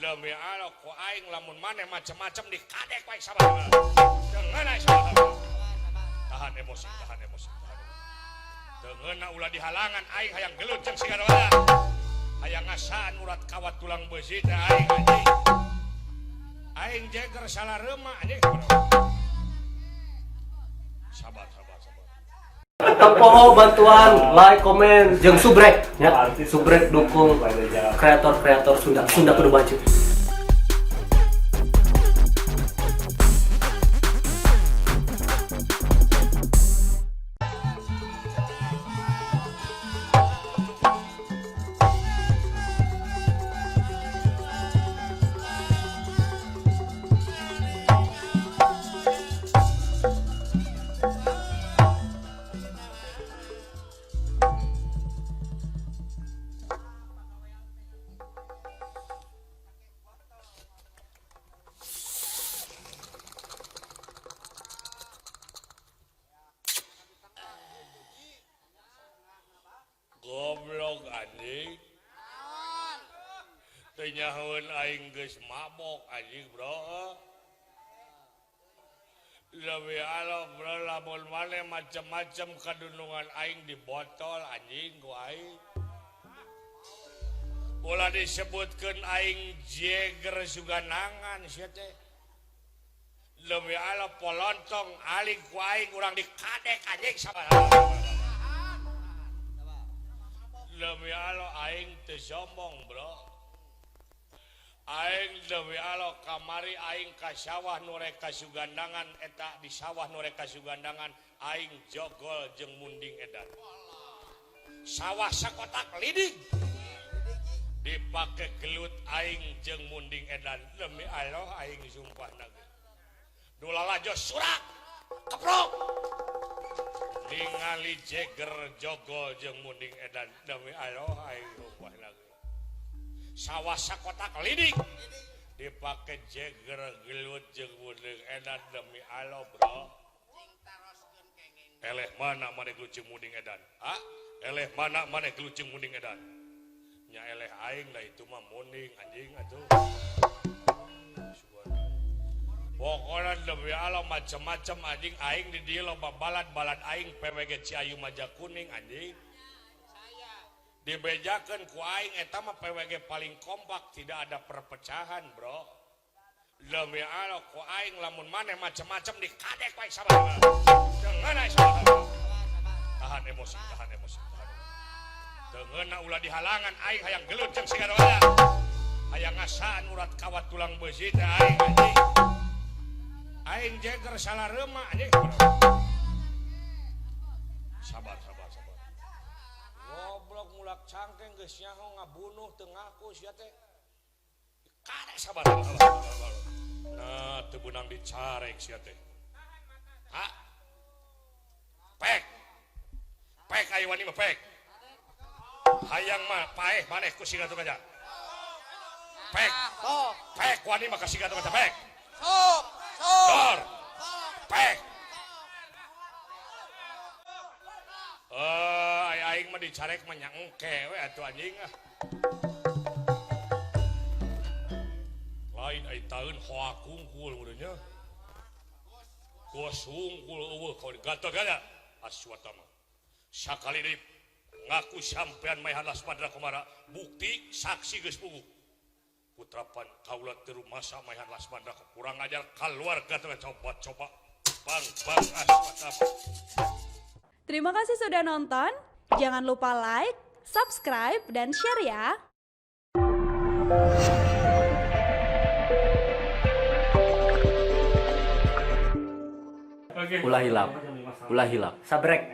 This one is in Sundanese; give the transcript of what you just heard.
Demi Allah ku aing lamun maneh macem-macem dikadek wae sabaraha. Dengeuna sabaraha. Tahan emosi. Dengeuna ulah dihalangan aing hayang gelut jeung sigana. Hayang ngasaan urat kawat tulang besi teh aing anjing. Aing jeger salareuma anjing. Sabar. Tempoho bantuan like, komen, jeung subrek ya. Subrek dukung kreator Sunda Kudu Baju. Goblok anjing. Teu nyahoeun aing geus mabok anjing, bro. Demi Allah, bro, lamun maneh macem-macem kadunungan aing di botol anjing ku aing. Ulah disebutkeun aing jeger suganangan sia teh. Demi Allah polontong alik ku aing urang dikadek anjing sabaraha. Demi Allah aing teu sombong, bro. Aing demi Allah kamari aing ka sawah nu rek kasugandangan eta di sawah nu rek kasugandangan aing jogol jeung munding edan. Sawah sakotak lidik. Dipake gelut aing jeung munding edan. Demi Allah aing sumpahna. Dulala jos surak. Keprok. Ningali jeger jogol jeung munding edan demi Allah aing rumpah lagi. Sawah sakotak lidik dipake jeger gelut jeung munding edan demi Allah, bro. Eleh mana maneh gelut jeung munding edan? Ha? Eleh mana maneh gelut jeung munding edan? Nya eleh aing lah itu mah munding anjing atuh. Pokoknya demi Allah macam-macam anjing aing di dieu loba balad aing PWG Ciayu Majakuning anjing. Dibejakeun ku aing eta mah PWG paling kompak, tidak ada perpecahan, bro. Demi Allah ku aing lamun maneh macam-macam dikadek wae sabaraha. Dengeuna sabaraha. Tahan emosi. Dengeuna ulah dihalangan aing hayang gelut jeung sigana. Hayang ngasaan urat kawat tulang besi teh aing anjing. Aing jeger salareuma anjing. Sabar. Goblok mulak cangkeng geus nyaho ngabunuh teu ngaku sia teh. Kadek sabar. Nah, teu beunang dicarek sia teh. Ha? Pek aya wani mah pek. Hayang mah paeh maneh ku siga teu kaja. Pek wani mah ka siga teu kaja pek. Dor. Pek. Aing mah dicarek mah nya engke we atuh anjing ah. Lain ai taeun hoa kungkul urangnya. Gos hungkul eueuh ka Gatot kana aswata mah. Sakali deui ngaku sampean mah Lasmandra kumara bukti saksi geus puguh. Putrapan kaula teu rumasa maihan Lasmandra kurang ajar keluarga teh coba bang aswata. Terima kasih sudah nonton. Jangan lupa like, subscribe, dan share ya. Ulah hilap. Sabrek.